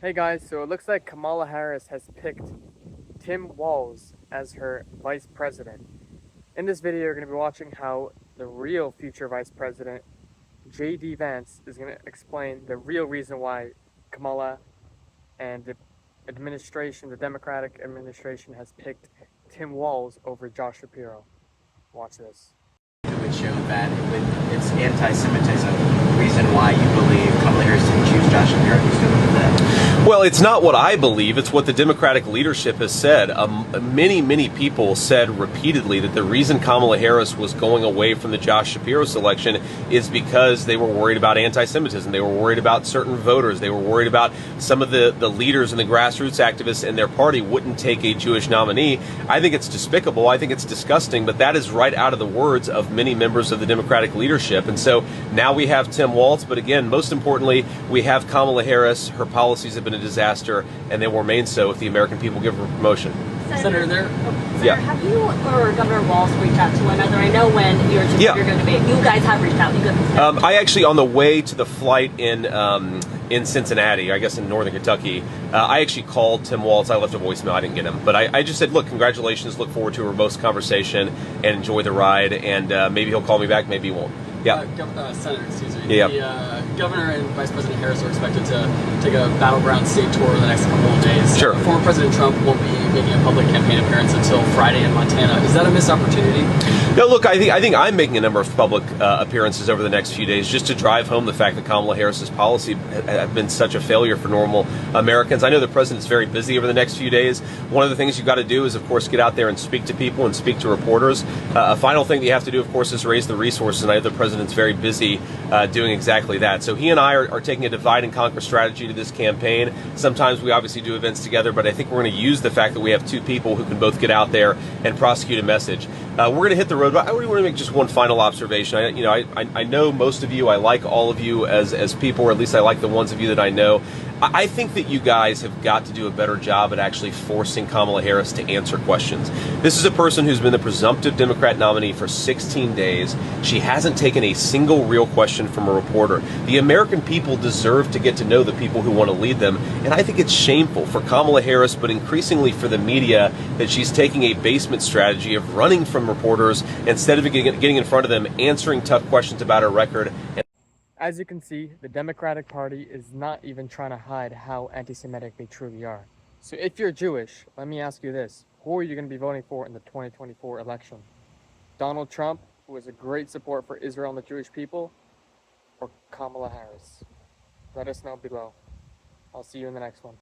Hey guys, so it looks like Kamala Harris has picked Tim Walz as her vice president. In this video, you're going to be watching how the real future vice president, J.D. Vance, is going to explain the real reason why Kamala and the administration, the Democratic administration, has picked Tim Walz over Josh Shapiro. Watch this. It would show that it's anti-Semitism. The reason why you believe Kamala Harris didn't choose Josh Shapiro instead of that. Well, it's not what I believe. It's what the Democratic leadership has said. Many people said repeatedly that the reason Kamala Harris was going away from the Josh Shapiro selection is because they were worried about anti-Semitism. They were worried about certain voters. They were worried about some of the leaders and the grassroots activists in their party wouldn't take a Jewish nominee. I think it's despicable. I think it's disgusting. But that is right out of the words of many members of the Democratic leadership. And so now we have Tim Walz. But again, most importantly, we have Kamala Harris. Her policies have been a disaster, and they will remain so if the American people give her promotion. Senator, Yeah. have you or Governor Walz reached out to one another? I know when you're going to be. You guys have reached out. I actually, on the way to the flight in Cincinnati, I guess in northern Kentucky, I actually called Tim Walz. I left a voicemail. I didn't get him, but I just said, "Look, congratulations. Look forward to a robust conversation and enjoy the ride." And maybe he'll call me back. Maybe he won't. Yeah. Senator, excuse me. Yeah. The governor and Vice President Harris are expected to take a battleground state tour in the next couple of days. Sure. Former President Trump won't be making a public campaign appearance until Friday in Montana. Is that a missed opportunity? No, look, I think I'm making a number of public appearances over the next few days just to drive home the fact that Kamala Harris's policy have been such a failure for normal Americans. I know the president's very busy over the next few days. One of the things you've got to do is, of course, get out there and speak to people and speak to reporters. A final thing that you have to do, of course, is raise the resources, and I know the president's very busy doing exactly that. So he and I are taking a divide and conquer strategy to this campaign. Sometimes we obviously do events together, but I think we're going to use the fact that we have two people who can both get out there and prosecute a message. We're going to hit the road, but I want to make just one final observation. I know most of you. I like all of you as people, or at least I like the ones of you that I know. I think that you guys have got to do a better job at actually forcing Kamala Harris to answer questions. This is a person who's been the presumptive Democrat nominee for 16 days. She hasn't taken a single real question from a reporter. The American people deserve to get to know the people who want to lead them, and I think it's shameful for Kamala Harris, but increasingly for the media, that she's taking a basement strategy of running from reporters instead of getting in front of them, answering tough questions about her record. As you can see, the Democratic Party is not even trying to hide how anti-Semitic they truly are. So if you're Jewish, let me ask you this. Who are you going to be voting for in the 2024 election? Donald Trump, who is a great support for Israel and the Jewish people, or Kamala Harris? Let us know below. I'll see you in the next one.